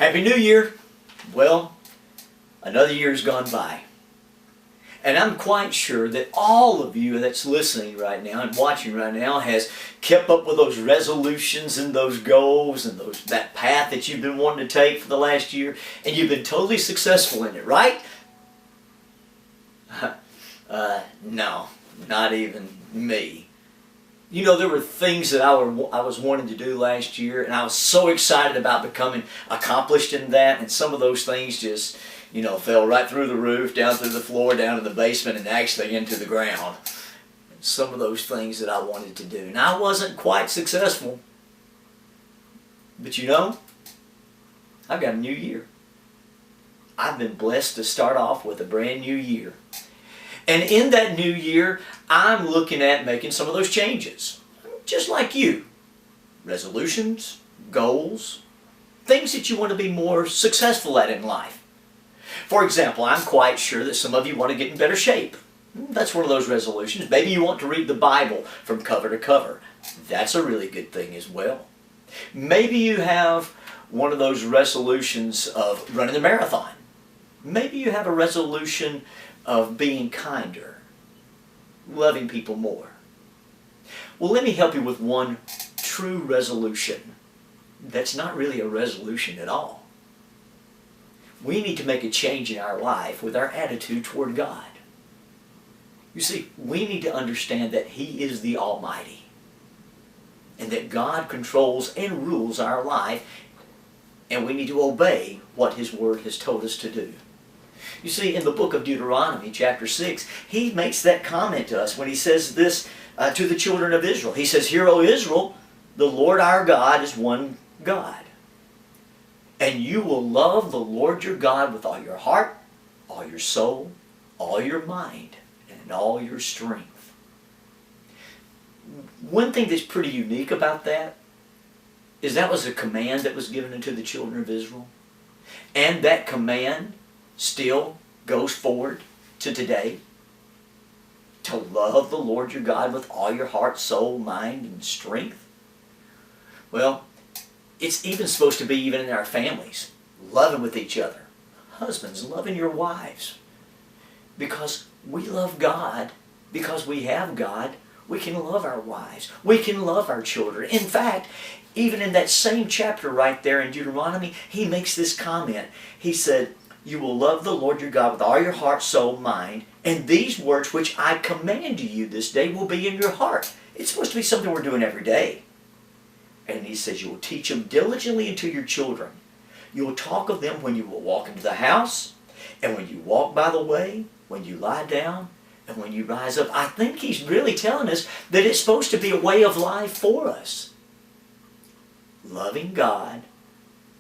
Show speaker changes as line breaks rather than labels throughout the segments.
Happy New Year! Well, another year's gone by. And I'm quite sure that all of you that's listening right now and watching right now has kept up with those resolutions and those goals and that path that you've been wanting to take for the last year, and you've been totally successful in it, right? No, not even me. You know, there were things that I was wanting to do last year, and I was so excited about becoming accomplished in that, and some of those things just, fell right through the roof, down through the floor, down to the basement, and actually into the ground. Some of those things that I wanted to do. And I wasn't quite successful. But I've got a new year. I've been blessed to start off with a brand new year. And in that new year, I'm looking at making some of those changes. Just like you. Resolutions, goals, things that you want to be more successful at in life. For example, I'm quite sure that some of you want to get in better shape. That's one of those resolutions. Maybe you want to read the Bible from cover to cover. That's a really good thing as well. Maybe you have one of those resolutions of running a marathon. Maybe you have a resolution of being kinder, loving people more. Well, let me help you with one true resolution that's not really a resolution at all. We need to make a change in our life with our attitude toward God. You see, we need to understand that He is the Almighty and that God controls and rules our life, and we need to obey what His Word has told us to do. You see, in the book of Deuteronomy, chapter 6, He makes that comment to us when He says this to the children of Israel. He says, "Hear, O Israel, the Lord our God is one God. And you will love the Lord your God with all your heart, all your soul, all your mind, and all your strength." One thing that's pretty unique about that is that was a command that was given unto the children of Israel. And that command still goes forward to today. To love the Lord your God with all your heart, soul, mind, and strength. Well, it's even supposed to be even in our families. Loving with each other. Husbands, loving your wives. Because we love God, because we have God, we can love our wives. We can love our children. In fact, even in that same chapter right there in Deuteronomy, He makes this comment. He said, "You will love the Lord your God with all your heart, soul, mind, and these words which I command you this day will be in your heart." It's supposed to be something we're doing every day. And He says, "You will teach them diligently unto your children. You will talk of them when you will walk into the house, and when you walk by the way, when you lie down, and when you rise up." I think He's really telling us that it's supposed to be a way of life for us. Loving God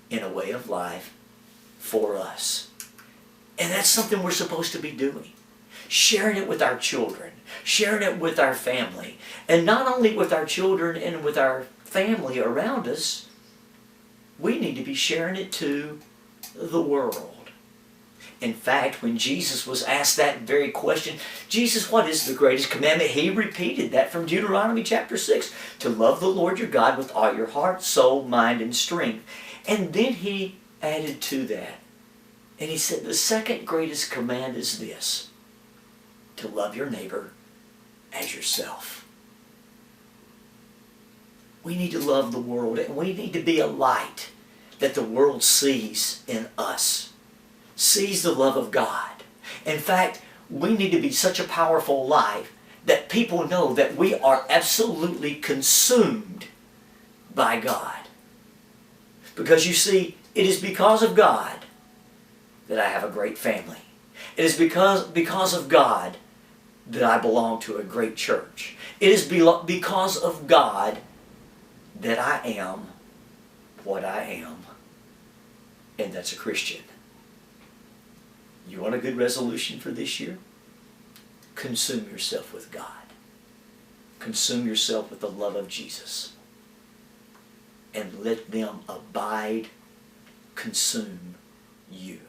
in a way of life for us. And that's something we're supposed to be doing. Sharing it with our children. Sharing it with our family. And not only with our children and with our family around us, we need to be sharing it to the world. In fact, when Jesus was asked that very question, "Jesus, what is the greatest commandment?" He repeated that from Deuteronomy chapter 6. To love the Lord your God with all your heart, soul, mind, and strength. And then He added to that. And He said, the second greatest command is this: to love your neighbor as yourself. We need to love the world, and we need to be a light that the world sees in us. Sees the love of God. In fact, we need to be such a powerful light that people know that we are absolutely consumed by God. Because you see, it is because of God that I have a great family. It is because of God that I belong to a great church. It is because of God that I am what I am. And that's a Christian. You want a good resolution for this year? Consume yourself with God. Consume yourself with the love of Jesus. And let them abide, consume you.